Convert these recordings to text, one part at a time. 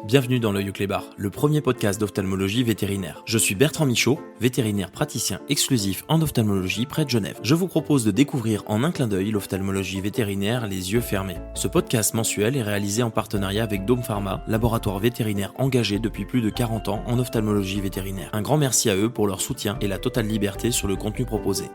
Bienvenue dans l'Œil au Clébar, le premier podcast d'ophtalmologie vétérinaire. Je suis Bertrand Michaud, vétérinaire praticien exclusif en ophtalmologie près de Genève. Je vous propose de découvrir en un clin d'œil l'ophtalmologie vétérinaire les yeux fermés. Ce podcast mensuel est réalisé en partenariat avec Dome Pharma, laboratoire vétérinaire engagé depuis plus de 40 ans en ophtalmologie vétérinaire. Un grand merci à eux pour leur soutien et la totale liberté sur le contenu proposé.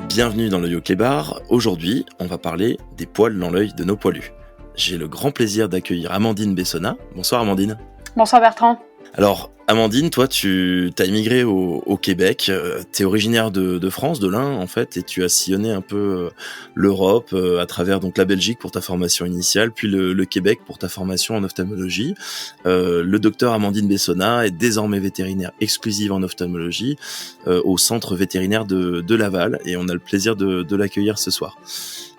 Bienvenue dans l'Œil au Clébar. Aujourd'hui, on va parler des poils dans l'œil de nos poilus. J'ai le grand plaisir d'accueillir Amandine Bessona. Bonsoir Amandine. Bonsoir Bertrand. Alors Amandine, toi tu as immigré au Québec, tu es originaire de France, de l'Ain en fait, et tu as sillonné un peu l'Europe à travers donc la Belgique pour ta formation initiale, puis le Québec pour ta formation en ophtalmologie. Le docteur Amandine Bessona est désormais vétérinaire exclusive en ophtalmologie au centre vétérinaire de Laval, et on a le plaisir de l'accueillir ce soir.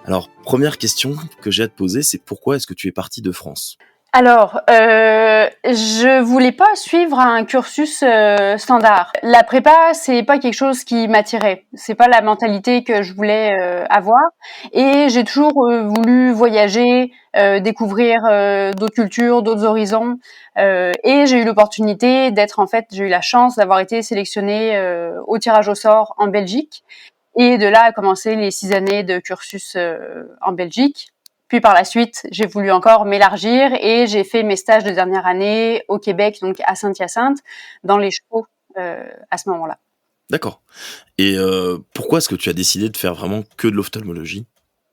Alors, première question que j'ai à te poser, c'est pourquoi est-ce que tu es partie de France ? Alors, je voulais pas suivre un cursus standard. La prépa, c'est pas quelque chose qui m'attirait. C'est pas la mentalité que je voulais avoir. Et j'ai toujours voulu voyager, découvrir d'autres cultures, d'autres horizons. Et j'ai eu l'opportunité j'ai eu la chance d'avoir été sélectionnée au tirage au sort en Belgique. Et de là a commencé les 6 années de cursus en Belgique. Puis par la suite, j'ai voulu encore m'élargir et j'ai fait mes stages de dernière année au Québec, donc à Saint-Hyacinthe, dans les chevaux à ce moment-là. D'accord. Et pourquoi est-ce que tu as décidé de faire vraiment que de l'ophtalmologie ?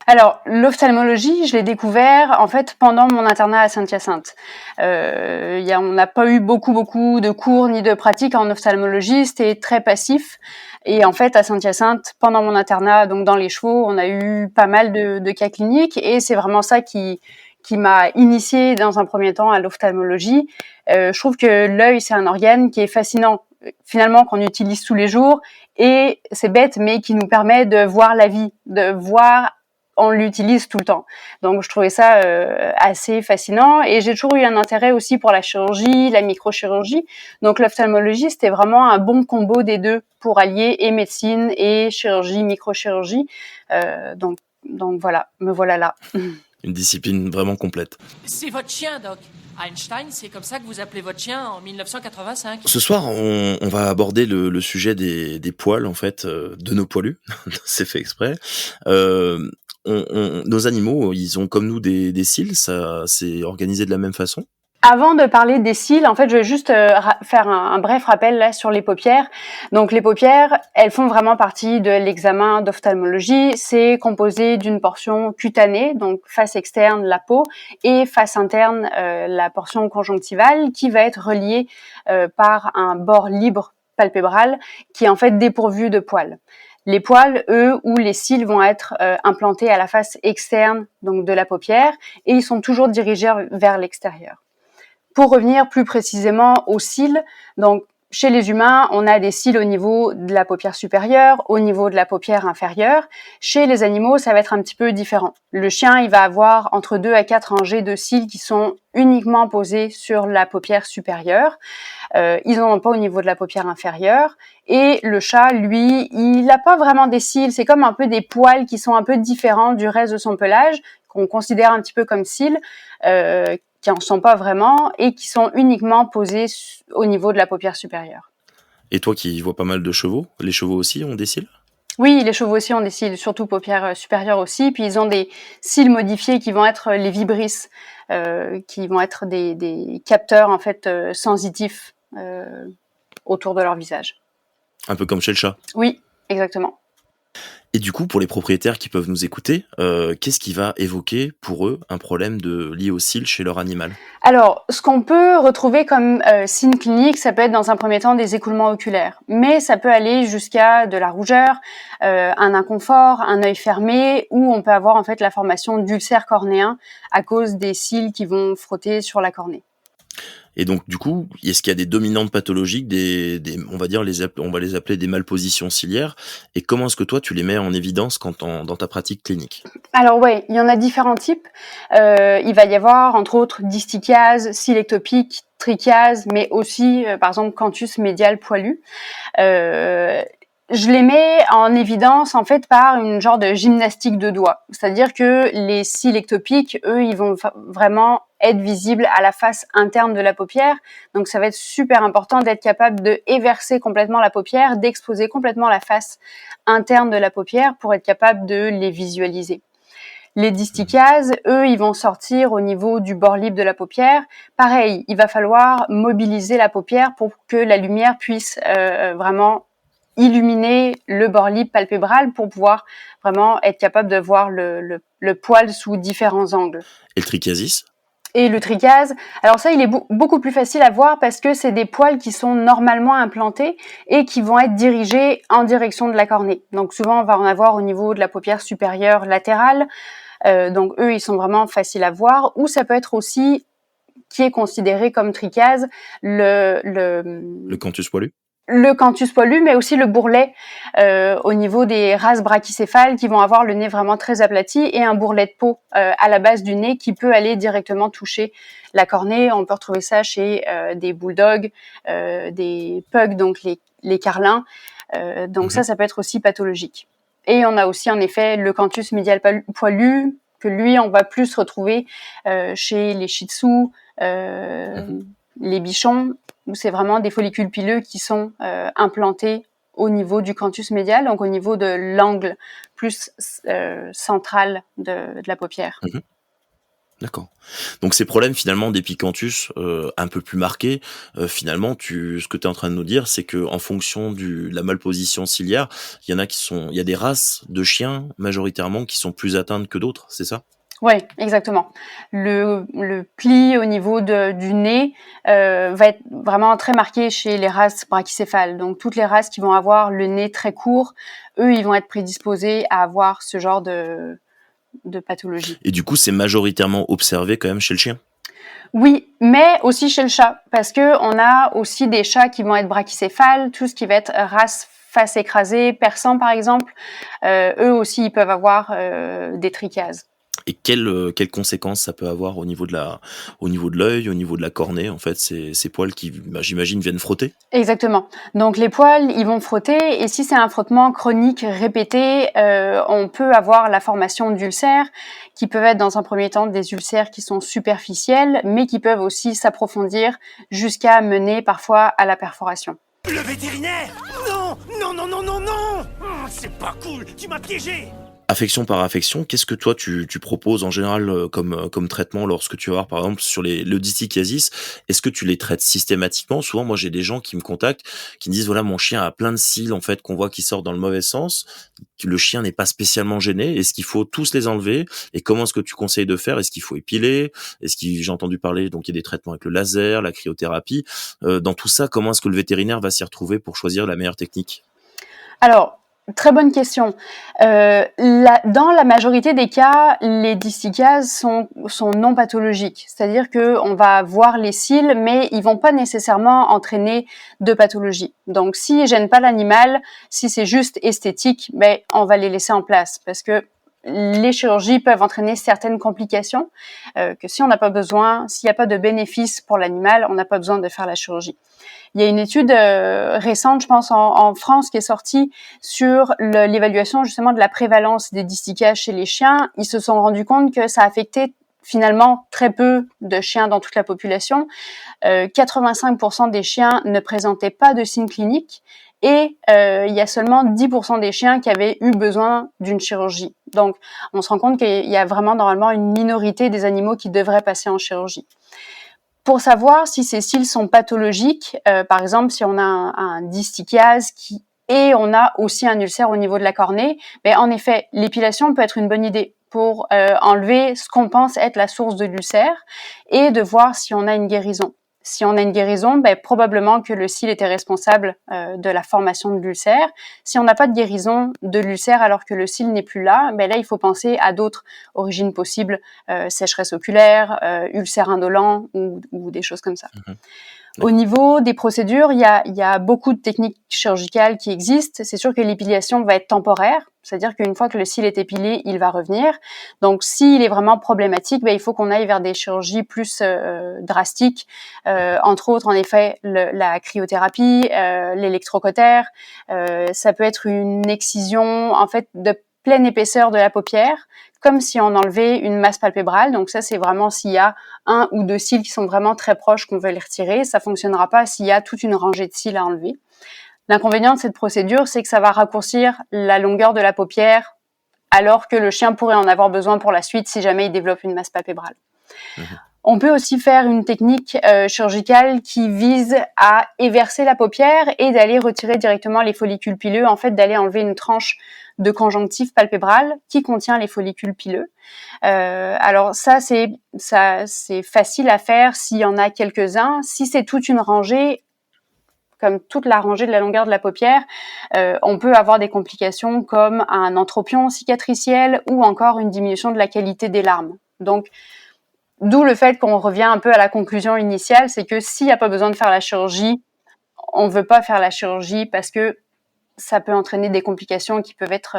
Alors, l'ophtalmologie, je l'ai découvert en fait pendant mon internat à Saint-Hyacinthe. On n'a pas eu beaucoup de cours ni de pratiques en ophtalmologie, c'était très passif. Et en fait, à Saint-Hyacinthe, pendant mon internat, donc dans les chevaux, on a eu pas mal de cas cliniques, et c'est vraiment ça qui m'a initiée dans un premier temps à l'ophtalmologie. Je trouve que l'œil, c'est un organe qui est fascinant, finalement, qu'on utilise tous les jours, et c'est bête, mais qui nous permet de voir la vie, on l'utilise tout le temps. Donc je trouvais ça assez fascinant, et j'ai toujours eu un intérêt aussi pour la chirurgie, la microchirurgie. Donc l'ophtalmologie, c'était vraiment un bon combo des deux pour allier et médecine et chirurgie, microchirurgie. Donc voilà, me voilà là. Une discipline vraiment complète. C'est votre chien, Doc. Einstein, c'est comme ça que vous appelez votre chien en 1985. Ce soir, on va aborder le sujet des poils, en fait, de nos poilus. C'est fait exprès. Nos animaux, ils ont comme nous des cils, ça c'est organisé de la même façon. Avant de parler des cils, en fait, je vais juste faire un bref rappel là sur les paupières. Donc les paupières, elles font vraiment partie de l'examen d'ophtalmologie. C'est composé d'une portion cutanée, donc face externe la peau, et face interne la portion conjonctivale, qui va être reliée par un bord libre palpébral qui est en fait dépourvu de poils. Les poils, eux, ou les cils vont être implantés à la face externe donc de la paupière, et ils sont toujours dirigés vers l'extérieur. Pour revenir plus précisément aux cils, donc chez les humains, on a des cils au niveau de la paupière supérieure, au niveau de la paupière inférieure. Chez les animaux, ça va être un petit peu différent. Le chien, il va avoir entre 2 à 4 rangées de cils qui sont uniquement posés sur la paupière supérieure. Ils n'en ont pas au niveau de la paupière inférieure. Et le chat, lui, il n'a pas vraiment des cils. C'est comme un peu des poils qui sont un peu différents du reste de son pelage, qu'on considère un petit peu comme cils, qui en sont pas vraiment, et qui sont uniquement posés au niveau de la paupière supérieure. Et toi qui vois pas mal de chevaux, les chevaux aussi ont des cils ? Oui, les chevaux aussi ont des cils, surtout paupière supérieure aussi, puis ils ont des cils modifiés qui vont être les vibrisses, qui vont être des capteurs en fait sensitifs autour de leur visage. Un peu comme chez le chat. Oui, exactement. Et du coup, pour les propriétaires qui peuvent nous écouter, qu'est-ce qui va évoquer pour eux un problème lié aux cils chez leur animal ? Alors, ce qu'on peut retrouver comme signe clinique, ça peut être dans un premier temps des écoulements oculaires, mais ça peut aller jusqu'à de la rougeur, un inconfort, un œil fermé, ou on peut avoir en fait la formation d'ulcères cornéens à cause des cils qui vont frotter sur la cornée. Et donc, du coup, est-ce qu'il y a des dominantes pathologiques, on va les appeler des malpositions ciliaires, et comment est-ce que toi, tu les mets en évidence dans ta pratique clinique ? Alors ouais, il y en a différents types. Il va y avoir, entre autres, distichiase, cils ectopique, trichiase, mais aussi, par exemple, canthus médial poilu. Je les mets en évidence en fait par une genre de gymnastique de doigts. C'est-à-dire que les cils ectopiques, eux, ils vont vraiment être visibles à la face interne de la paupière. Donc ça va être super important d'être capable de éverser complètement la paupière, d'exposer complètement la face interne de la paupière pour être capable de les visualiser. Les distichiases, eux, ils vont sortir au niveau du bord libre de la paupière. Pareil, il va falloir mobiliser la paupière pour que la lumière puisse vraiment illuminer le bord libre palpébral pour pouvoir vraiment être capable de voir le poil sous différents angles. Et le trichiasis? Et le trichiase, alors ça, il est beaucoup plus facile à voir parce que c'est des poils qui sont normalement implantés et qui vont être dirigés en direction de la cornée. Donc souvent, on va en avoir au niveau de la paupière supérieure latérale. Donc eux, ils sont vraiment faciles à voir. Ou ça peut être aussi, qui est considéré comme trichiase, Le canthus poilu? Le canthus poilu, mais aussi le bourrelet au niveau des races brachycéphales qui vont avoir le nez vraiment très aplati et un bourrelet de peau à la base du nez qui peut aller directement toucher la cornée. On peut retrouver ça chez des bulldogs, des pugs, donc les carlins. Donc ça peut être aussi pathologique. Et on a aussi en effet le canthus médial poilu, que lui, on va plus retrouver chez les shih tzus, les bichons, où c'est vraiment des follicules pileux qui sont implantés au niveau du canthus médial, donc au niveau de l'angle plus central de la paupière. Mmh. D'accord. Donc ces problèmes finalement d'épicanthus un peu plus marqués, finalement ce que tu es en train de nous dire, c'est que en fonction de la malposition ciliaire, il y a des races de chiens majoritairement qui sont plus atteintes que d'autres, c'est ça? Oui, exactement. Le pli au niveau du nez va être vraiment très marqué chez les races brachycéphales. Donc toutes les races qui vont avoir le nez très court, eux, ils vont être prédisposés à avoir ce genre de pathologie. Et du coup, c'est majoritairement observé quand même chez le chien? Oui, mais aussi chez le chat, parce que on a aussi des chats qui vont être brachycéphales, tout ce qui va être race face écrasée, persan par exemple, eux aussi ils peuvent avoir des trichiases. Et quelles conséquences ça peut avoir au niveau de l'œil, au niveau de la cornée, en fait, ces poils qui, j'imagine, viennent frotter? Exactement. Donc les poils, ils vont frotter, et si c'est un frottement chronique répété, on peut avoir la formation d'ulcères, qui peuvent être dans un premier temps des ulcères qui sont superficiels, mais qui peuvent aussi s'approfondir jusqu'à mener parfois à la perforation. Le vétérinaire? Non! Non, non, non, non, non! C'est pas cool! Tu m'as piégé! Affection par affection, qu'est-ce que toi tu proposes en général comme traitement lorsque tu vas voir par exemple sur le distichiasis? Est-ce que tu les traites systématiquement? Souvent, moi j'ai des gens qui me contactent, qui me disent voilà mon chien a plein de cils en fait qu'on voit qui sortent dans le mauvais sens. Le chien n'est pas spécialement gêné. Est-ce qu'il faut tous les enlever? Et comment est-ce que tu conseilles de faire? Est-ce qu'il faut épiler? J'ai entendu parler donc il y a des traitements avec le laser, la cryothérapie. Dans tout ça, comment est-ce que le vétérinaire va s'y retrouver pour choisir la meilleure technique? Alors, très bonne question. Dans la majorité des cas, les distichiases sont non pathologiques. C'est-à-dire que on va voir les cils, mais ils vont pas nécessairement entraîner de pathologie. Donc, s'ils gênent pas l'animal, si c'est juste esthétique, ben, on va les laisser en place. Parce que les chirurgies peuvent entraîner certaines complications que si on n'a pas besoin, s'il n'y a pas de bénéfice pour l'animal, on n'a pas besoin de faire la chirurgie. Il y a une étude récente, je pense, en France qui est sortie sur l'évaluation justement de la prévalence des distichiases chez les chiens. Ils se sont rendus compte que ça affectait finalement très peu de chiens dans toute la population. 85% des chiens ne présentaient pas de signes cliniques et il y a seulement 10% des chiens qui avaient eu besoin d'une chirurgie. Donc, on se rend compte qu'il y a vraiment normalement une minorité des animaux qui devraient passer en chirurgie. Pour savoir si ces cils sont pathologiques, par exemple, si on a un distichiase et on a aussi un ulcère au niveau de la cornée, ben en effet, l'épilation peut être une bonne idée pour enlever ce qu'on pense être la source de l'ulcère et de voir si on a une guérison. Si on a une guérison, ben probablement que le cil était responsable de la formation de l'ulcère. Si on n'a pas de guérison de l'ulcère alors que le cil n'est plus là, ben là il faut penser à d'autres origines possibles, sécheresse oculaire, ulcère indolent ou des choses comme ça. Au niveau des procédures, il y a beaucoup de techniques chirurgicales qui existent. C'est sûr que l'épilation va être temporaire, c'est-à-dire qu'une fois que le cil est épilé, il va revenir. Donc, s'il est vraiment problématique, il faut qu'on aille vers des chirurgies plus drastiques, entre autres, en effet, la cryothérapie, l'électrocautère. Ça peut être une excision, en fait, de pleine épaisseur de la paupière, comme si on enlevait une masse palpébrale. Donc ça, c'est vraiment s'il y a un ou deux cils qui sont vraiment très proches qu'on veut les retirer. Ça fonctionnera pas s'il y a toute une rangée de cils à enlever. L'inconvénient de cette procédure, c'est que ça va raccourcir la longueur de la paupière, alors que le chien pourrait en avoir besoin pour la suite si jamais il développe une masse palpébrale. On peut aussi faire une technique chirurgicale qui vise à éverser la paupière et d'aller retirer directement les follicules pileux, en fait d'aller enlever une tranche de conjonctive palpébrale qui contient les follicules pileux. Alors ça c'est facile à faire s'il y en a quelques-uns. Si c'est toute une rangée, comme toute la rangée de la longueur de la paupière, on peut avoir des complications comme un entropion cicatriciel ou encore une diminution de la qualité des larmes. Donc d'où le fait qu'on revient un peu à la conclusion initiale, c'est que s'il n'y a pas besoin de faire la chirurgie, on ne veut pas faire la chirurgie parce que ça peut entraîner des complications qui peuvent être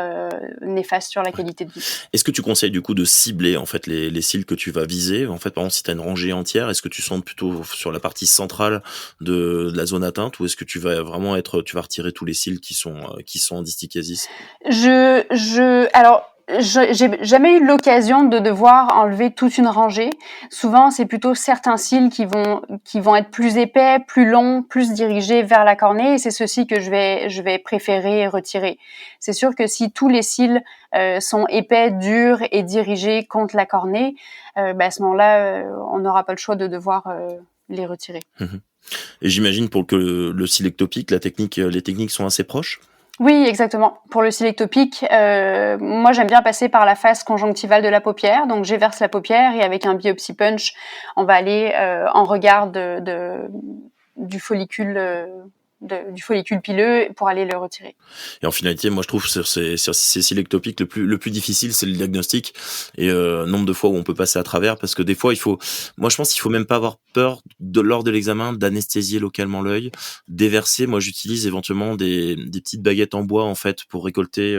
néfastes sur la qualité de vie. Est-ce que tu conseilles du coup de cibler en fait les cils que tu vas viser? En fait, par exemple, si tu as une rangée entière, est-ce que tu sondes plutôt sur la partie centrale de la zone atteinte ou est-ce que tu vas vraiment tu vas retirer tous les cils qui sont en distichiasis? Alors, j'ai jamais eu l'occasion de devoir enlever toute une rangée. Souvent, c'est plutôt certains cils qui vont être plus épais, plus longs, plus dirigés vers la cornée, et c'est ceux-ci que je vais préférer retirer. C'est sûr que si tous les cils sont épais, durs et dirigés contre la cornée, à ce moment-là, on n'aura pas le choix de devoir les retirer. Et j'imagine pour que le cil ectopique, les techniques sont assez proches? Oui, exactement. Pour le cil ectopique, moi j'aime bien passer par la face conjonctivale de la paupière. Donc j'éverse la paupière et avec un biopsie punch, on va aller en regard du follicule pileux pour aller le retirer. Et en finalité, moi je trouve sur ces cils ectopiques le plus difficile, c'est le diagnostic et nombre de fois où on peut passer à travers parce que des fois moi je pense qu'il faut même pas avoir peur lors de l'examen d'anesthésier localement l'œil, déverser. Moi j'utilise éventuellement des petites baguettes en bois en fait pour récolter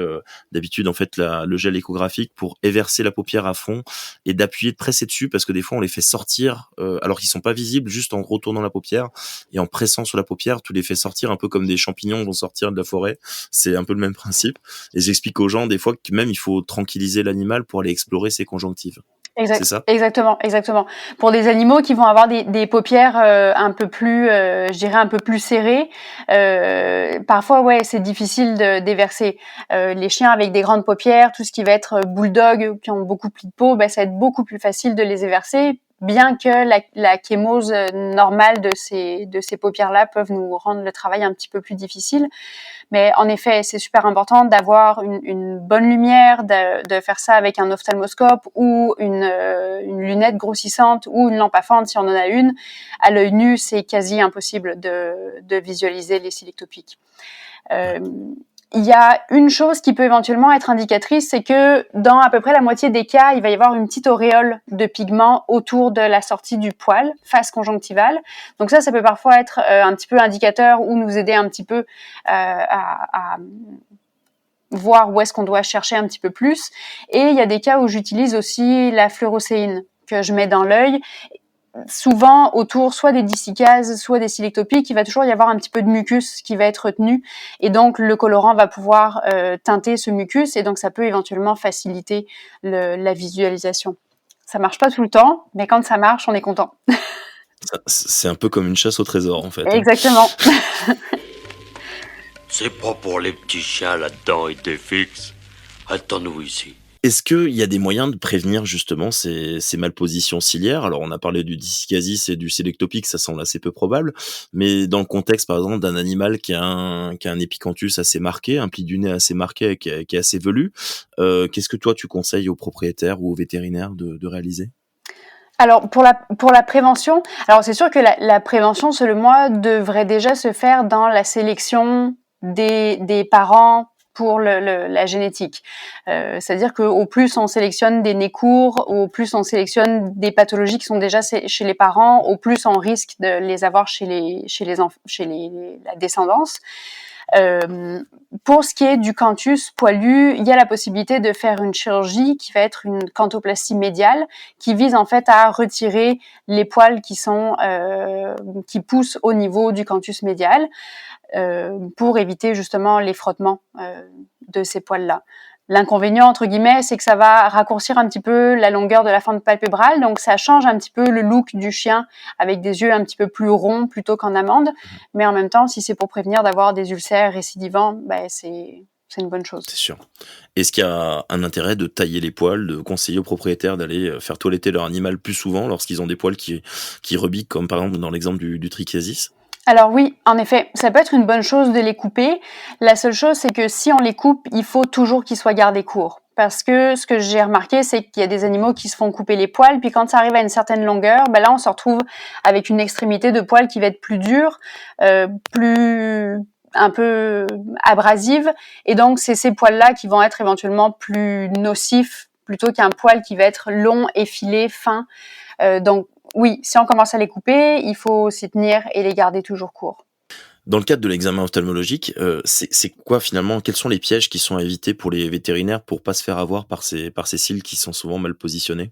d'habitude en fait le gel échographique pour éverser la paupière à fond et d'appuyer, de presser dessus parce que des fois on les fait sortir alors qu'ils sont pas visibles, juste en retournant la paupière et en pressant sur la paupière, tu les fais sortir un peu comme des champignons vont sortir de la forêt. C'est un peu le même principe. Et j'explique aux gens des fois que même il faut tranquilliser l'animal pour aller explorer ses conjonctives. C'est ça ? Exactement. Pour des animaux qui vont avoir des paupières un peu plus, je dirais un peu plus serrées, parfois c'est difficile de déverser. Les chiens avec des grandes paupières, tout ce qui va être bulldog, qui ont beaucoup plus de peau, ça va être beaucoup plus facile de les éverser. Bien que la chémose normale de ces paupières-là peuvent nous rendre le travail un petit peu plus difficile. Mais en effet, c'est super important d'avoir une bonne lumière, de faire ça avec un ophtalmoscope ou une lunette grossissante ou une lampe à fente si on en a une. À l'œil nu, c'est quasi impossible de visualiser les cils ectopiques. Il y a une chose qui peut éventuellement être indicatrice, c'est que dans à peu près la moitié des cas, il va y avoir une petite auréole de pigment autour de la sortie du poil, face conjonctivale. Donc ça peut parfois être un petit peu indicateur ou nous aider un petit peu à voir où est-ce qu'on doit chercher un petit peu plus. Et il y a des cas où j'utilise aussi la fluorocéine que je mets dans l'œil. Souvent autour soit des distichiases, soit des cils ectopiques, il va toujours y avoir un petit peu de mucus qui va être retenu et donc le colorant va pouvoir teinter ce mucus et donc ça peut éventuellement faciliter la visualisation. Ça marche pas tout le temps, mais quand ça marche, on est content. C'est un peu comme une chasse au trésor en fait. Exactement. C'est pas pour les petits chiens là-dedans et t'es fixe. Attends-nous ici. Est-ce qu'il y a des moyens de prévenir justement ces malpositions ciliaires? Alors on a parlé du dischiasis et du cil ectopique, ça semble assez peu probable, mais dans le contexte par exemple d'un animal qui a un épicanthus assez marqué, un pli du nez assez marqué, qui est assez velu, qu'est-ce que toi tu conseilles aux propriétaires ou aux vétérinaires de réaliser? Alors pour la prévention, alors c'est sûr que la prévention selon moi devrait déjà se faire dans la sélection des parents pour la génétique. C'est-à-dire qu'au plus on sélectionne des nez courts, au plus on sélectionne des pathologies qui sont déjà chez les parents, au plus on risque de les avoir chez la descendance. Pour ce qui est du canthus poilu, il y a la possibilité de faire une chirurgie qui va être une canthoplastie médiale, qui vise en fait à retirer les poils qui poussent au niveau du canthus médial, pour éviter justement les frottements de ces poils-là. L'inconvénient, entre guillemets, c'est que ça va raccourcir un petit peu la longueur de la fente palpébrale, donc ça change un petit peu le look du chien avec des yeux un petit peu plus ronds plutôt qu'en amande. Mais en même temps, si c'est pour prévenir d'avoir des ulcères récidivants, c'est une bonne chose. C'est sûr. Est-ce qu'il y a un intérêt de tailler les poils, de conseiller aux propriétaires d'aller faire toiletter leur animal plus souvent lorsqu'ils ont des poils qui rebiquent, comme par exemple dans l'exemple du trichiasis? Alors oui, en effet, ça peut être une bonne chose de les couper. La seule chose, c'est que si on les coupe, il faut toujours qu'ils soient gardés courts. Parce que ce que j'ai remarqué, c'est qu'il y a des animaux qui se font couper les poils, puis quand ça arrive à une certaine longueur, là on se retrouve avec une extrémité de poil qui va être plus dure, plus un peu abrasive, et donc c'est ces poils-là qui vont être éventuellement plus nocifs, plutôt qu'un poil qui va être long, effilé, fin. Donc oui, si on commence à les couper, il faut s'y tenir et les garder toujours courts. Dans le cadre de l'examen ophtalmologique, c'est quoi finalement, quels sont les pièges qui sont à éviter pour les vétérinaires pour pas se faire avoir par ces cils qui sont souvent mal positionnés?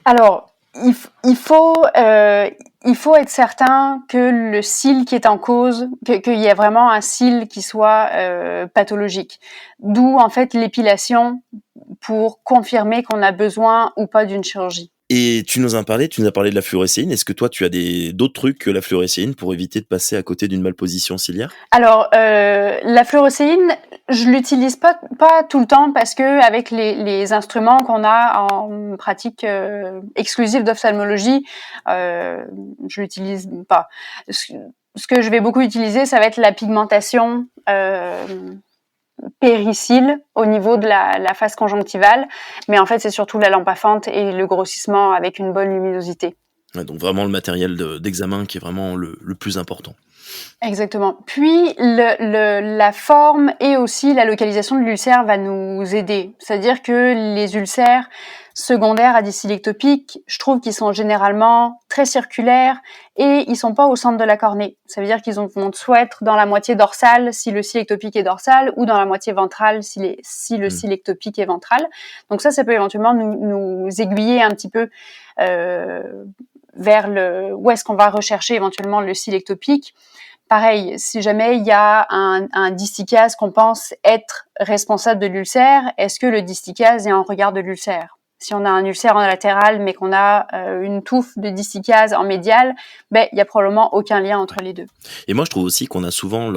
Alors, il faut être certain que le cil qui est en cause, qu'il y a vraiment un cil qui soit pathologique. D'où en fait l'épilation pour confirmer qu'on a besoin ou pas d'une chirurgie. Et tu nous as parlé de la fluorescéine. Est-ce que toi, tu as d'autres trucs que la fluorescéine pour éviter de passer à côté d'une malposition ciliaire? Alors, la fluorescéine, je l'utilise pas tout le temps parce que avec les instruments qu'on a en pratique exclusive d'ophtalmologie, je l'utilise pas. Ce que je vais beaucoup utiliser, ça va être la pigmentation péricile au niveau de la face conjonctivale, mais en fait c'est surtout la lampe à fente et le grossissement avec une bonne luminosité. Ouais, donc vraiment le matériel d'examen qui est vraiment le plus important. Exactement. Puis la forme et aussi la localisation de l'ulcère va nous aider. C'est-à-dire que les ulcères secondaires à des cils ectopiques, je trouve qu'ils sont généralement très circulaires et ils sont pas au centre de la cornée. Ça veut dire qu'ils vont soit être dans la moitié dorsale si le cil ectopique est dorsal ou dans la moitié ventrale si le cil ectopique est ventral. Donc ça peut éventuellement nous aiguiller un petit peu vers où est-ce qu'on va rechercher éventuellement le cil ectopique. Pareil, si jamais il y a un disticase qu'on pense être responsable de l'ulcère, est-ce que le disticase est en regard de l'ulcère? Si on a un ulcère en latéral mais qu'on a une touffe de disticase en médial, il y a probablement aucun lien entre les deux. Et moi je trouve aussi qu'on a souvent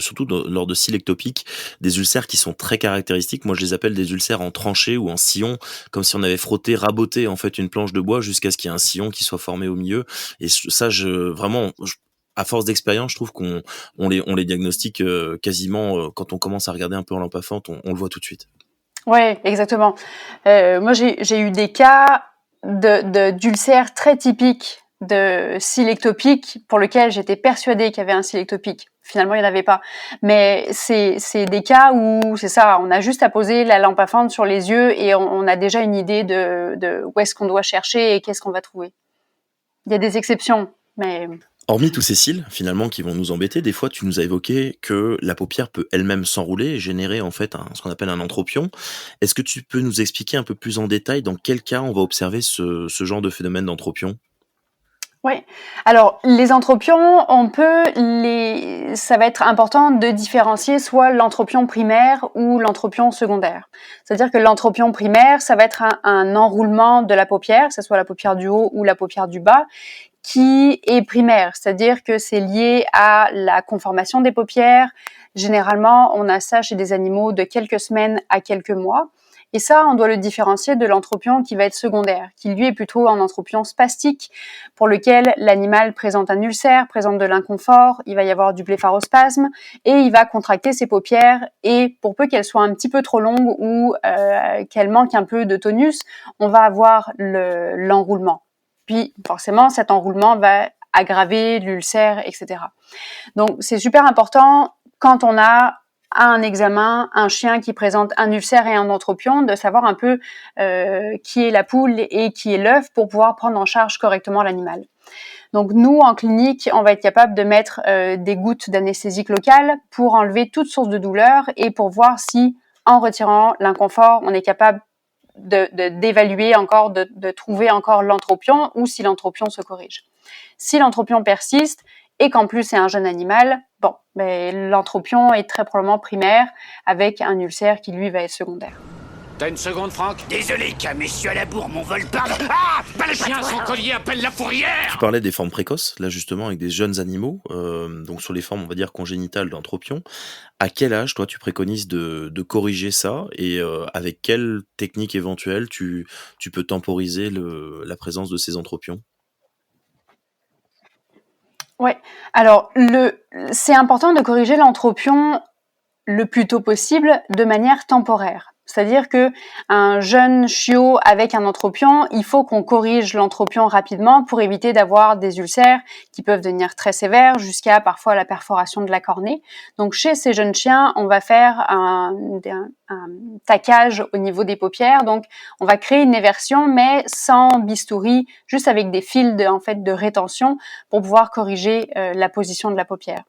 surtout lors de cils ectopiques, des ulcères qui sont très caractéristiques. Moi je les appelle des ulcères en tranchée ou en sillon, comme si on avait raboté en fait une planche de bois jusqu'à ce qu'il y ait un sillon qui soit formé au milieu. Et ça à force d'expérience, je trouve qu'on les diagnostique quasiment quand on commence à regarder un peu en lampe à fente, on le voit tout de suite. Ouais, exactement. Moi, j'ai eu des cas d'ulcères très typiques de cils ectopiques pour lesquels j'étais persuadée qu'il y avait un cil ectopique. Finalement, il n'y en avait pas. Mais c'est des cas où c'est ça, on a juste à poser la lampe à fente sur les yeux et on a déjà une idée de où est-ce qu'on doit chercher et qu'est-ce qu'on va trouver. Il y a des exceptions, mais... Hormis tous ces cils, finalement, qui vont nous embêter, des fois, tu nous as évoqué que la paupière peut elle-même s'enrouler et générer, en fait, ce qu'on appelle un entropion. Est-ce que tu peux nous expliquer un peu plus en détail dans quel cas on va observer ce genre de phénomène d'entropion? Oui. Alors, les entropions, ça va être important de différencier soit l'entropion primaire ou l'entropion secondaire. C'est-à-dire que l'entropion primaire, ça va être un enroulement de la paupière, que ce soit la paupière du haut ou la paupière du bas, qui est primaire, c'est-à-dire que c'est lié à la conformation des paupières. Généralement, on a ça chez des animaux de quelques semaines à quelques mois. Et ça, on doit le différencier de l'entropion qui va être secondaire, qui lui est plutôt un entropion spastique, pour lequel l'animal présente un ulcère, présente de l'inconfort, il va y avoir du blépharospasme, et il va contracter ses paupières, et pour peu qu'elles soient un petit peu trop longues ou qu'elles manquent un peu de tonus, on va avoir l'enroulement. Puis forcément, cet enroulement va aggraver l'ulcère, etc. Donc c'est super important quand on a à un examen un chien qui présente un ulcère et un entropion, de savoir un peu qui est la poule et qui est l'œuf pour pouvoir prendre en charge correctement l'animal. Donc nous, en clinique, on va être capable de mettre des gouttes d'anesthésique locale pour enlever toute source de douleur et pour voir si, en retirant l'inconfort, on est capable d'évaluer encore, de trouver encore l'entropion ou si l'entropion se corrige. Si l'entropion persiste et qu'en plus c'est un jeune animal, l'entropion est très probablement primaire avec un ulcère qui lui va être secondaire. T'as une seconde, Franck? Désolé, Cam, je suis à la bourre, mon vol parle. Ah! Pas le chien sans collier, appelle la fourrière! Tu parlais des formes précoces, là justement, avec des jeunes animaux, donc sur les formes, on va dire, congénitales d'entropion. À quel âge, toi, tu préconises de corriger ça et avec quelle technique éventuelle tu peux temporiser la présence de ces entropions? Ouais. Alors, c'est important de corriger l'entropion le plus tôt possible de manière temporaire. C'est-à-dire que un jeune chiot avec un entropion, il faut qu'on corrige l'entropion rapidement pour éviter d'avoir des ulcères qui peuvent devenir très sévères jusqu'à parfois la perforation de la cornée. Donc chez ces jeunes chiens, on va faire un taquage au niveau des paupières. Donc on va créer une éversion mais sans bistouri, juste avec des fils de rétention pour pouvoir corriger la position de la paupière.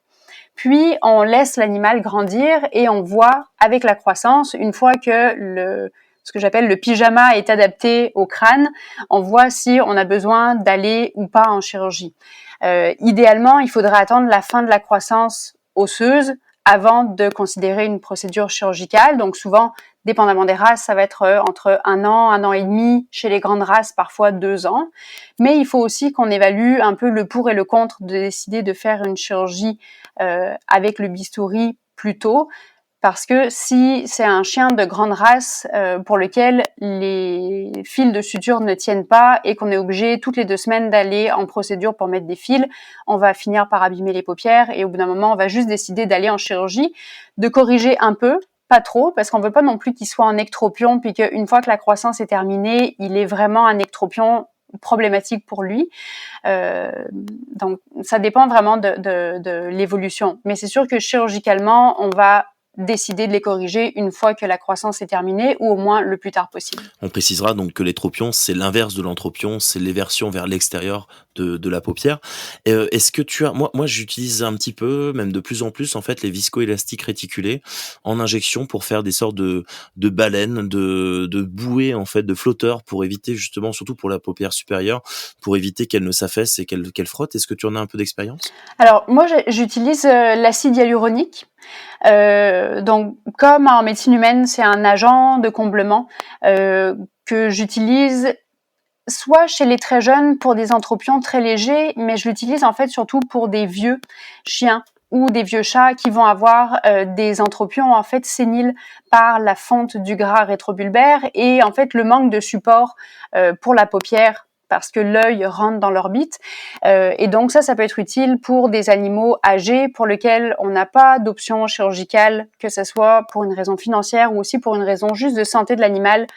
Puis, on laisse l'animal grandir et on voit, avec la croissance, une fois que ce que j'appelle le pyjama est adapté au crâne, on voit si on a besoin d'aller ou pas en chirurgie. Idéalement, il faudra attendre la fin de la croissance osseuse avant de considérer une procédure chirurgicale. Donc souvent, dépendamment des races, ça va être entre 1 an et demi, chez les grandes races, parfois 2 ans. Mais il faut aussi qu'on évalue un peu le pour et le contre de décider de faire une chirurgie avec le bistouri plus tôt. Parce que si c'est un chien de grande race pour lequel les fils de suture ne tiennent pas et qu'on est obligé toutes les 2 semaines d'aller en procédure pour mettre des fils, on va finir par abîmer les paupières et au bout d'un moment, on va juste décider d'aller en chirurgie, de corriger un peu, pas trop, parce qu'on veut pas non plus qu'il soit en ectropion puis qu'une fois que la croissance est terminée, il est vraiment un ectropion problématique pour lui. Donc, ça dépend vraiment de l'évolution. Mais c'est sûr que chirurgicalement, on va décider de les corriger une fois que la croissance est terminée ou au moins le plus tard possible. On précisera donc que l'étropion, c'est l'inverse de l'entropion, c'est l'éversion vers l'extérieur de la paupière. Est-ce que tu as... Moi, j'utilise un petit peu, même de plus en plus, en fait, les viscoélastiques réticulés en injection pour faire des sortes de baleines, de bouées, en fait, de flotteurs pour éviter justement, surtout pour la paupière supérieure, pour éviter qu'elle ne s'affaisse et qu'elle frotte. Est-ce que tu en as un peu d'expérience? Alors, moi, j'utilise l'acide hyaluronique. Donc, comme en médecine humaine, c'est un agent de comblement que j'utilise soit chez les très jeunes pour des entropions très légers, mais je l'utilise en fait surtout pour des vieux chiens ou des vieux chats qui vont avoir des entropions en fait séniles par la fonte du gras rétrobulbaire et en fait le manque de support pour la paupière parce que l'œil rentre dans l'orbite. Et donc ça peut être utile pour des animaux âgés pour lesquels on n'a pas d'option chirurgicale, que ce soit pour une raison financière ou aussi pour une raison juste de santé de l'animal,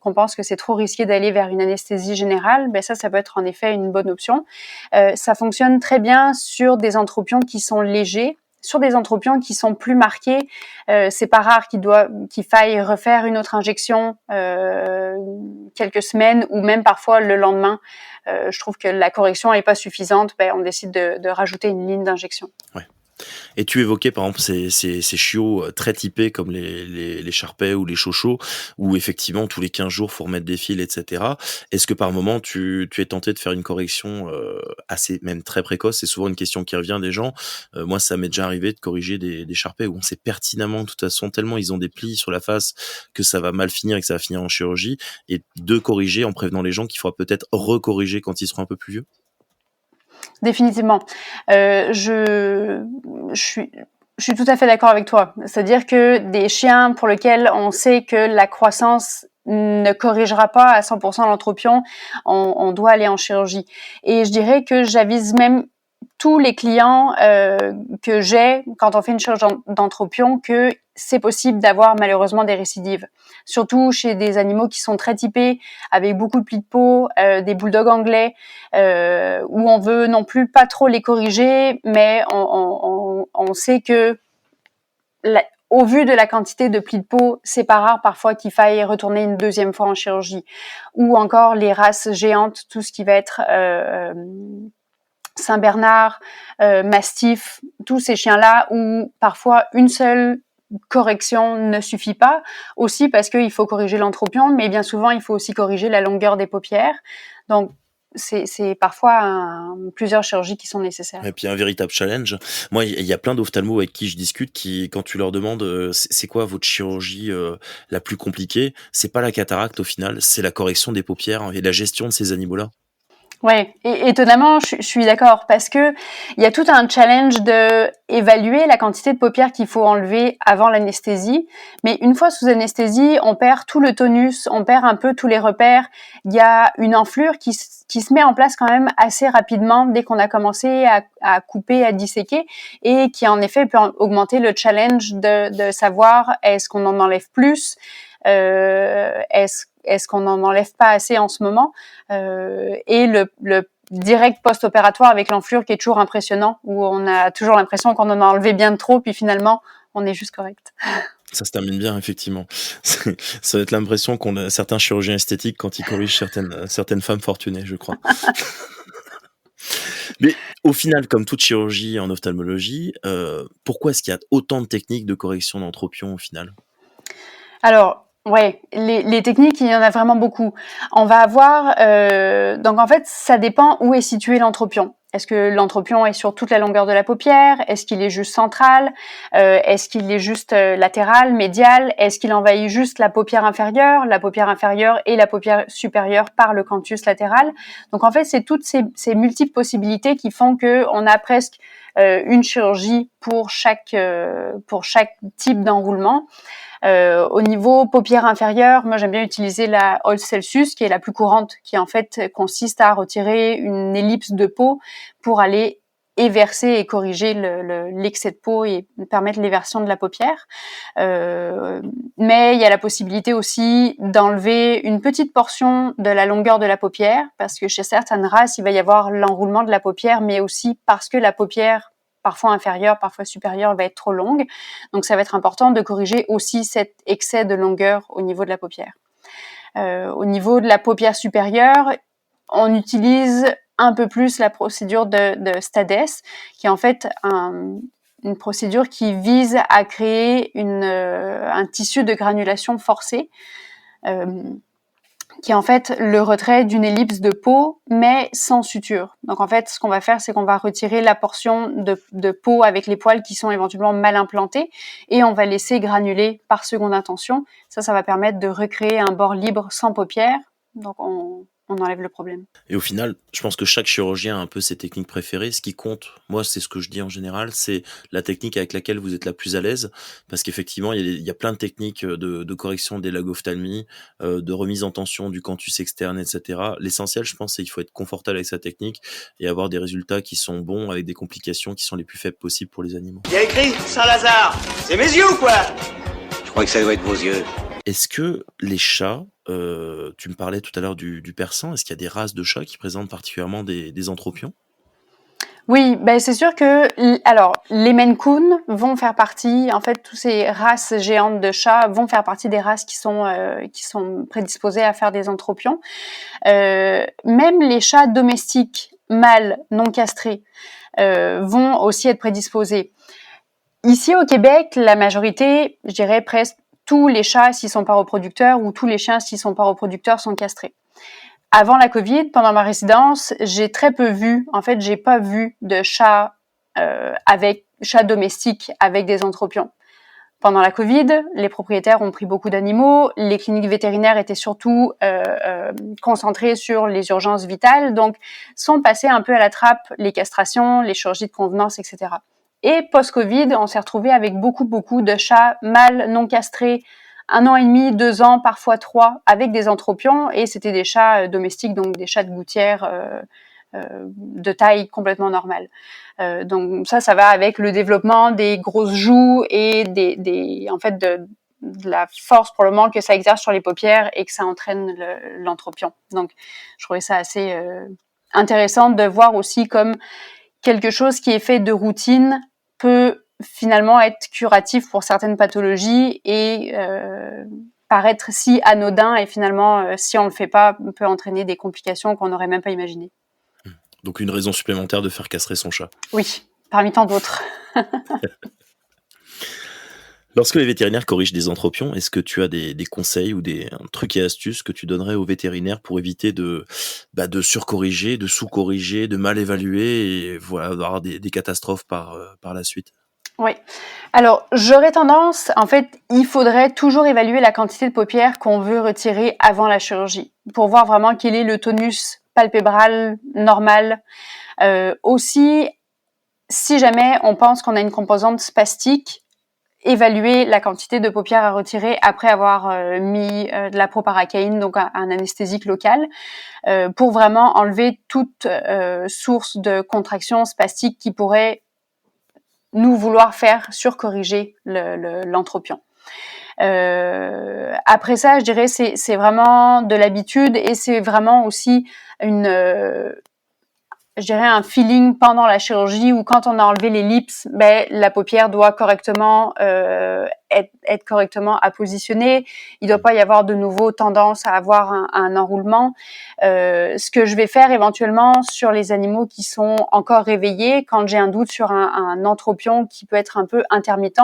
qu'on pense que c'est trop risqué d'aller vers une anesthésie générale. Ben ça peut être en effet une bonne option. Ça fonctionne très bien sur des entropions qui sont légers. Sur des entropions qui sont plus marqués, c'est pas rare qu'il faille refaire une autre injection quelques semaines ou même parfois le lendemain. Je trouve que la correction n'est pas suffisante, on décide de rajouter une ligne d'injection. Ouais. Et tu évoquais par exemple ces chiots très typés comme les charpais ou les chochos où effectivement tous les 15 jours faut remettre des fils, etc. Est-ce que par moment tu es tenté de faire une correction assez même très précoce? C'est souvent une question qui revient des gens. Moi ça m'est déjà arrivé de corriger des charpais où on sait pertinemment de toute façon tellement ils ont des plis sur la face que ça va mal finir et que ça va finir en chirurgie et de corriger en prévenant les gens qu'il faudra peut-être recorriger quand ils seront un peu plus vieux. Définitivement. Je suis tout à fait d'accord avec toi. C'est-à-dire que des chiens pour lesquels on sait que la croissance ne corrigera pas à 100% l'entropion, on doit aller en chirurgie. Et je dirais que j'avise même tous les clients que j'ai quand on fait une chirurgie d'entropion que c'est possible d'avoir malheureusement des récidives. Surtout chez des animaux qui sont très typés, avec beaucoup de plis de peau, des bulldogs anglais, où on veut non plus pas trop les corriger, mais on sait que au vu de la quantité de plis de peau, c'est pas rare parfois qu'il faille retourner une deuxième fois en chirurgie. Ou encore les races géantes, tout ce qui va être Saint-Bernard, Mastiff, tous ces chiens-là où parfois une seule correction ne suffit pas, aussi parce qu'il faut corriger l'entropion, mais bien souvent il faut aussi corriger la longueur des paupières. Donc c'est parfois plusieurs chirurgies qui sont nécessaires. Et puis un véritable challenge. Moi, il y a plein d'ophtalmos avec qui je discute qui, quand tu leur demandes c'est quoi votre chirurgie la plus compliquée, c'est pas la cataracte au final, c'est la correction des paupières et la gestion de ces animaux-là. Ouais, et étonnamment, je suis d'accord parce que il y a tout un challenge de évaluer la quantité de paupières qu'il faut enlever avant l'anesthésie. Mais une fois sous anesthésie, on perd tout le tonus, on perd un peu tous les repères. Il y a une enflure qui se met en place quand même assez rapidement dès qu'on a commencé à couper, à disséquer, et qui en effet peut augmenter le challenge de savoir est-ce qu'on en enlève plus, est-ce qu'on n'en enlève pas assez en ce moment, et le direct post-opératoire avec l'enflure qui est toujours impressionnant, où on a toujours l'impression qu'on en a enlevé bien de trop, puis finalement on est juste correct. Ça se termine bien, effectivement. Ça va être l'impression qu'on a certains chirurgiens esthétiques quand ils corrigent certaines femmes fortunées, je crois. Mais au final, comme toute chirurgie en ophtalmologie, pourquoi est-ce qu'il y a autant de techniques de correction d'entropion au final? Alors, ouais, les techniques, il y en a vraiment beaucoup. On va avoir, donc en fait, ça dépend où est situé l'entropion. Est-ce que l'entropion est sur toute la longueur de la paupière? Est-ce qu'il est juste central? Est-ce qu'il est juste latéral, médial? Est-ce qu'il envahit juste la paupière inférieure et la paupière supérieure par le canthus latéral? Donc en fait, c'est toutes ces multiples possibilités qui font que on a presque une chirurgie pour chaque type d'enroulement. Au niveau paupière inférieure, moi j'aime bien utiliser la Holz-Celsus qui est la plus courante, qui en fait consiste à retirer une ellipse de peau pour aller éverser et corriger l'excès de peau et permettre l'éversion de la paupière. Mais il y a la possibilité aussi d'enlever une petite portion de la longueur de la paupière, parce que chez certaines races, il va y avoir l'enroulement de la paupière, mais aussi parce que la paupière parfois inférieure, parfois supérieure, va être trop longue. Donc, ça va être important de corriger aussi cet excès de longueur au niveau de la paupière. Au niveau de la paupière supérieure, on utilise un peu plus la procédure de Stades, qui est en fait une procédure qui vise à créer un tissu de granulation forcée, qui est en fait le retrait d'une ellipse de peau, mais sans suture. Donc en fait, ce qu'on va faire, c'est qu'on va retirer la portion de peau avec les poils qui sont éventuellement mal implantés, et on va laisser granuler par seconde intention. Ça va permettre de recréer un bord libre sans paupières. Donc on enlève le problème. Et au final, je pense que chaque chirurgien a un peu ses techniques préférées. Ce qui compte, moi, c'est ce que je dis en général, c'est la technique avec laquelle vous êtes la plus à l'aise. Parce qu'effectivement, il y a plein de techniques de correction des lagophtalmies, de remise en tension du canthus externe, etc. L'essentiel, je pense, c'est qu'il faut être confortable avec sa technique et avoir des résultats qui sont bons avec des complications qui sont les plus faibles possibles pour les animaux. Il y a écrit Saint-Lazare. C'est mes yeux ou quoi? Je crois que ça doit être vos yeux. Est-ce que les chats, tu me parlais tout à l'heure du persan, est-ce qu'il y a des races de chats qui présentent particulièrement des entropions? Oui, c'est sûr que alors les Maine Coon vont faire partie, en fait, toutes ces races géantes de chats vont faire partie des races qui sont prédisposées à faire des entropions. Même les chats domestiques mâles non castrés vont aussi être prédisposés. Ici au Québec, la majorité, je dirais presque tous les chats s'ils sont pas reproducteurs ou tous les chiens s'ils sont pas reproducteurs sont castrés. Avant la Covid, pendant ma résidence, j'ai très peu vu, en fait, j'ai pas vu de chats domestiques avec des entropions. Pendant la Covid, les propriétaires ont pris beaucoup d'animaux, les cliniques vétérinaires étaient surtout concentrées sur les urgences vitales, donc sont passées un peu à la trappe les castrations, les chirurgies de convenance, etc. Et post-Covid, on s'est retrouvé avec beaucoup de chats mâles non castrés, 1 an et demi, 2 ans, parfois 3, avec des entropions, et c'était des chats domestiques, donc des chats de gouttière de taille complètement normale. Donc ça va avec le développement des grosses joues et en fait de la force probablement que ça exerce sur les paupières et que ça entraîne l'entropion. Donc je trouvais ça assez intéressant de voir aussi comme quelque chose qui est fait de routine peut finalement être curatif pour certaines pathologies et paraître si anodin et finalement, si on le fait pas, peut entraîner des complications qu'on n'aurait même pas imaginées. Donc une raison supplémentaire de faire castrer son chat. Oui, parmi tant d'autres. Lorsque les vétérinaires corrigent des entropions, est-ce que tu as des conseils ou des trucs et astuces que tu donnerais aux vétérinaires pour éviter de surcorriger, de sous-corriger, de mal évaluer et voilà, d'avoir des catastrophes par la suite? Oui. Alors, j'aurais tendance, en fait, il faudrait toujours évaluer la quantité de paupières qu'on veut retirer avant la chirurgie pour voir vraiment quel est le tonus palpébral normal. Aussi, si jamais on pense qu'on a une composante spastique, évaluer la quantité de paupières à retirer après avoir mis de la proparacaïne, donc un anesthésique local, pour vraiment enlever toute source de contraction spastique qui pourrait nous vouloir faire surcorriger l'entropion. Après ça, je dirais c'est vraiment de l'habitude et c'est vraiment aussi je dirais un feeling pendant la chirurgie où quand on a enlevé l'ellipse, la paupière doit correctement être correctement appositionnée. Il doit pas y avoir de nouveau tendance à avoir un enroulement. Ce que je vais faire éventuellement sur les animaux qui sont encore réveillés, quand j'ai un doute sur un entropion qui peut être un peu intermittent,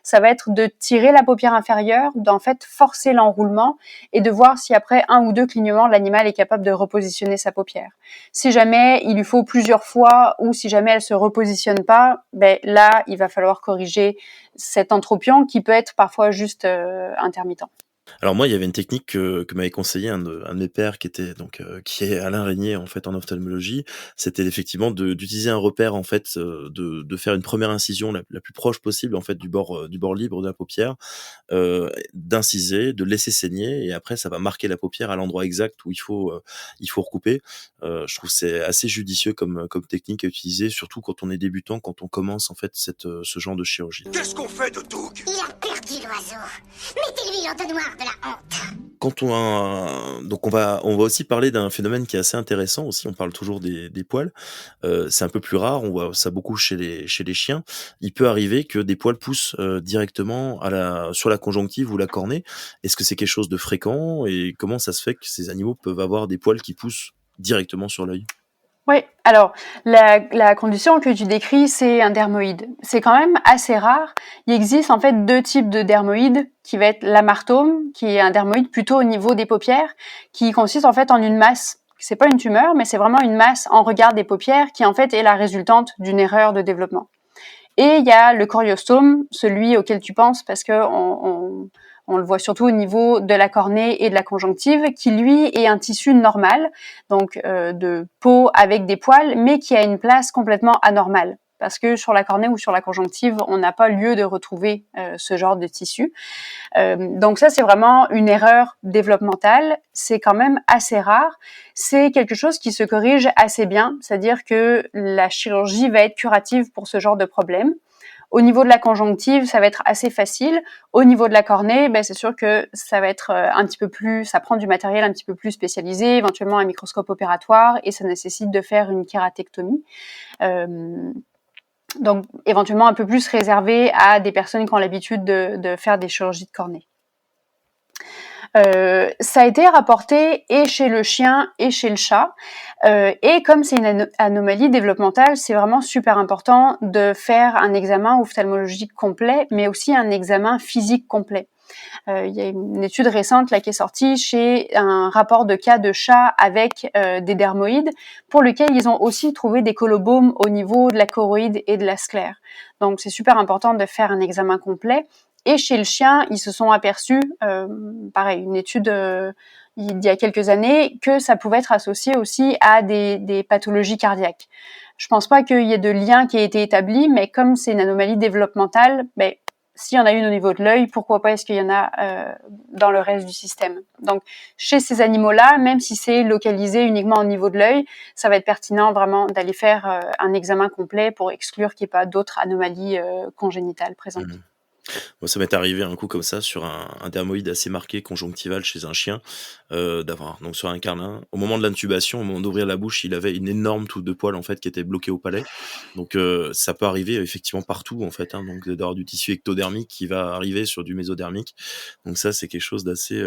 ça va être de tirer la paupière inférieure, d'en fait forcer l'enroulement et de voir si après 1 ou 2 clignements, l'animal est capable de repositionner sa paupière. Si jamais il lui faut plusieurs fois ou si jamais elle se repositionne pas, là, il va falloir corriger cet entropion qui peut être parfois juste intermittent. Alors moi, il y avait une technique que m'avait conseillé un de mes pairs qui est Alain Régnier en fait en ophtalmologie. C'était effectivement d'utiliser un repère en fait, de faire une première incision la plus proche possible en fait du bord libre de la paupière, d'inciser, de laisser saigner et après ça va marquer la paupière à l'endroit exact où il faut recouper. Je trouve que c'est assez judicieux comme technique à utiliser, surtout quand on est débutant, quand on commence en fait ce genre de chirurgie. Qu'est-ce qu'on fait de Doug? Il a perdu l'oiseau. Mettez-lui l'entonnoir de la honte. Quand on va aussi parler d'un phénomène qui est assez intéressant aussi, on parle toujours des poils. C'est un peu plus rare, on voit ça beaucoup chez les chiens. Il peut arriver que des poils poussent directement sur la conjonctive ou la cornée. Est-ce que c'est quelque chose de fréquent et comment ça se fait que ces animaux peuvent avoir des poils qui poussent directement sur l'œil? Oui, alors la condition que tu décris, c'est un dermoïde. C'est quand même assez rare. Il existe en fait 2 types de dermoïdes, qui va être l'amartome, qui est un dermoïde plutôt au niveau des paupières, qui consiste en fait en une masse. C'est pas une tumeur, mais c'est vraiment une masse en regard des paupières qui en fait est la résultante d'une erreur de développement. Et il y a le choriostome, celui auquel tu penses parce que on le voit surtout au niveau de la cornée et de la conjonctive, qui lui est un tissu normal, donc de peau avec des poils, mais qui a une place complètement anormale. Parce que sur la cornée ou sur la conjonctive, on n'a pas lieu de retrouver ce genre de tissu. Donc ça, c'est vraiment une erreur développementale. C'est quand même assez rare. C'est quelque chose qui se corrige assez bien, c'est-à-dire que la chirurgie va être curative pour ce genre de problème. Au niveau de la conjonctive, ça va être assez facile. Au niveau de la cornée, c'est sûr que ça va être un petit peu plus, ça prend du matériel un petit peu plus spécialisé, éventuellement un microscope opératoire, et ça nécessite de faire une kératectomie. Donc, éventuellement un peu plus réservé à des personnes qui ont l'habitude de faire des chirurgies de cornée. Ça a été rapporté et chez le chien et chez le chat. Et comme c'est une anomalie développementale, c'est vraiment super important de faire un examen ophtalmologique complet, mais aussi un examen physique complet. Il y a une étude récente là qui est sortie chez un rapport de cas de chat avec des dermoïdes pour lequel ils ont aussi trouvé des colobomes au niveau de la choroïde et de la sclère. Donc c'est super important de faire un examen complet. Et chez le chien, ils se sont aperçus, pareil, une étude il y a quelques années, que ça pouvait être associé aussi à des pathologies cardiaques. Je pense pas qu'il y ait de lien qui ait été établi, mais comme c'est une anomalie développementale, s'il y en a une au niveau de l'œil, pourquoi pas est-ce qu'il y en a dans le reste du système? Donc, chez ces animaux-là, même si c'est localisé uniquement au niveau de l'œil, ça va être pertinent vraiment d'aller faire un examen complet pour exclure qu'il n'y ait pas d'autres anomalies congénitales présentes. Moi, ça m'est arrivé un coup comme ça sur un dermoïde assez marqué conjonctival chez un chien, d'avoir donc sur un carlin, au moment de l'intubation, au moment d'ouvrir la bouche, il avait une énorme touffe de poils en fait qui était bloquée au palais. Donc ça peut arriver effectivement partout en fait, hein, donc d'avoir du tissu ectodermique qui va arriver sur du mésodermique. Donc ça, c'est quelque chose d'assez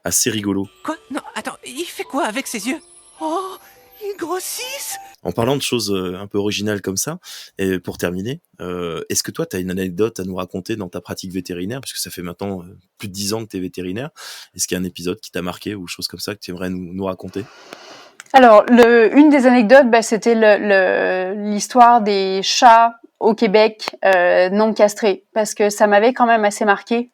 assez rigolo. Quoi? Non, attends, il fait quoi avec ses yeux? Oh, ils grossissent! En parlant de choses un peu originales comme ça, et pour terminer, est-ce que toi, tu as une anecdote à nous raconter dans ta pratique vétérinaire, puisque ça fait maintenant plus de 10 ans que tu es vétérinaire. Est-ce qu'il y a un épisode qui t'a marqué ou chose comme ça que tu aimerais nous raconter? Alors, une des anecdotes, c'était l'histoire des chats au Québec non castrés, parce que ça m'avait quand même assez marqué,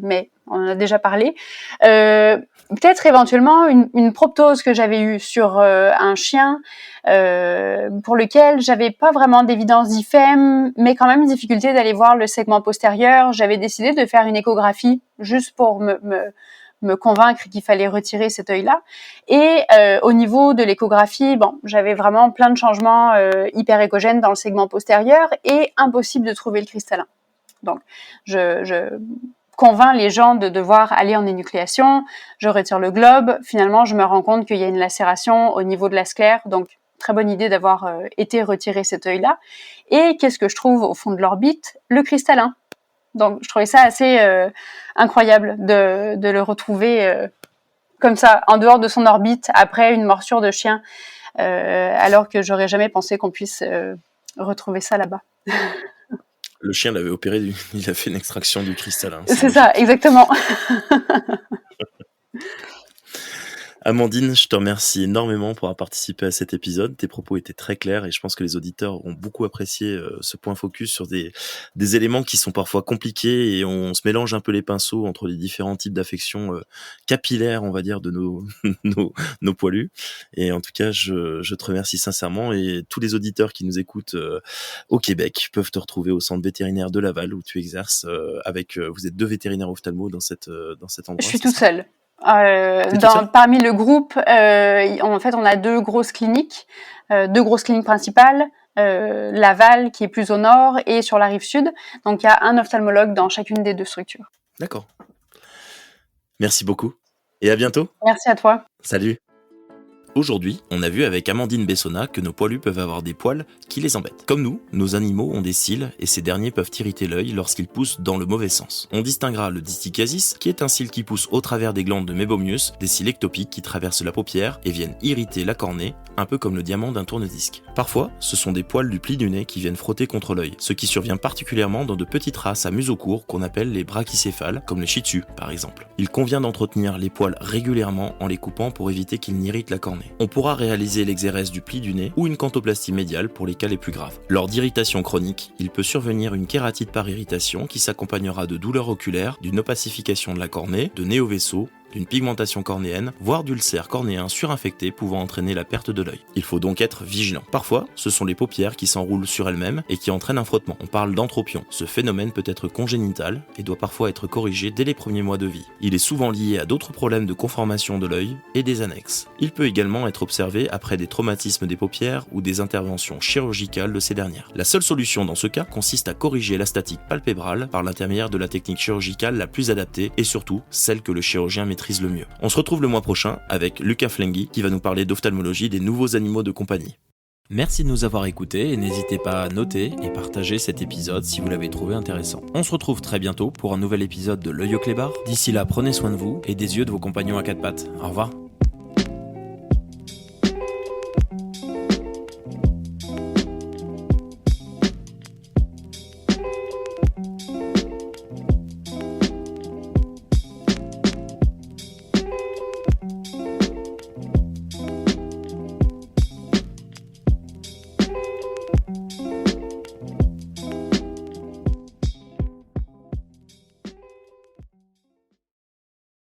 mais on en a déjà parlé. Peut-être éventuellement une proptose que j'avais eue sur un chien pour lequel j'avais pas vraiment d'évidence d'IFEM, mais quand même une difficulté d'aller voir le segment postérieur. J'avais décidé de faire une échographie juste pour me convaincre qu'il fallait retirer cet œil-là. Et au niveau de l'échographie, j'avais vraiment plein de changements hyper échogènes dans le segment postérieur et impossible de trouver le cristallin. Donc, je convainc les gens de devoir aller en énucléation, je retire le globe, finalement je me rends compte qu'il y a une lacération au niveau de la sclère, donc très bonne idée d'avoir été retiré cet œil-là. Et qu'est-ce que je trouve au fond de l'orbite? Le cristallin. Donc je trouvais ça assez incroyable de le retrouver comme ça, en dehors de son orbite, après une morsure de chien, alors que j'aurais jamais pensé qu'on puisse retrouver ça là-bas. Le chien l'avait opéré, il a fait une extraction du cristallin. C'est ça, exactement. Amandine, je te remercie énormément pour avoir participé à cet épisode. Tes propos étaient très clairs et je pense que les auditeurs ont beaucoup apprécié ce point focus sur des éléments qui sont parfois compliqués et on se mélange un peu les pinceaux entre les différents types d'affections capillaires, on va dire, de nos poilus. Et en tout cas, je te remercie sincèrement et tous les auditeurs qui nous écoutent au Québec peuvent te retrouver au centre vétérinaire de Laval où tu exerces vous êtes 2 vétérinaires ophtalmo dans cet endroit. Je suis toute seule. Parmi le groupe, en fait, on a 2 grosses cliniques principales, Laval qui est plus au nord et sur la rive sud. Donc, il y a un ophtalmologue dans chacune des 2 structures. D'accord. Merci beaucoup et à bientôt. Merci à toi. Salut. Aujourd'hui, on a vu avec Amandine Bessona que nos poilus peuvent avoir des poils qui les embêtent. Comme nous, nos animaux ont des cils et ces derniers peuvent irriter l'œil lorsqu'ils poussent dans le mauvais sens. On distinguera le distichasis, qui est un cil qui pousse au travers des glandes de Meibomius, des cils ectopiques qui traversent la paupière et viennent irriter la cornée, un peu comme le diamant d'un tourne-disque. Parfois, ce sont des poils du pli du nez qui viennent frotter contre l'œil, ce qui survient particulièrement dans de petites races à museau court qu'on appelle les brachycéphales, comme les shih tzus par exemple. Il convient d'entretenir les poils régulièrement en les coupant pour éviter qu'ils n'irritent la cornée. On pourra réaliser l'exérèse du pli du nez ou une cantoplastie médiale pour les cas les plus graves. Lors d'irritation chronique, il peut survenir une kératite par irritation qui s'accompagnera de douleurs oculaires, d'une opacification de la cornée, de néovaisseaux, d'une pigmentation cornéenne, voire d'ulcères cornéens surinfectés pouvant entraîner la perte de l'œil. Il faut donc être vigilant. Parfois, ce sont les paupières qui s'enroulent sur elles-mêmes et qui entraînent un frottement. On parle d'entropion. Ce phénomène peut être congénital et doit parfois être corrigé dès les premiers mois de vie. Il est souvent lié à d'autres problèmes de conformation de l'œil et des annexes. Il peut également être observé après des traumatismes des paupières ou des interventions chirurgicales de ces dernières. La seule solution dans ce cas consiste à corriger la statique palpébrale par l'intermédiaire de la technique chirurgicale la plus adaptée et surtout celle que le chirurgien maîtrise le mieux. On se retrouve le mois prochain avec Lucas Flenghi qui va nous parler d'ophtalmologie des nouveaux animaux de compagnie. Merci de nous avoir écoutés et n'hésitez pas à noter et partager cet épisode si vous l'avez trouvé intéressant. On se retrouve très bientôt pour un nouvel épisode de L'œil au clébard. D'ici là, prenez soin de vous et des yeux de vos compagnons à 4 pattes. Au revoir.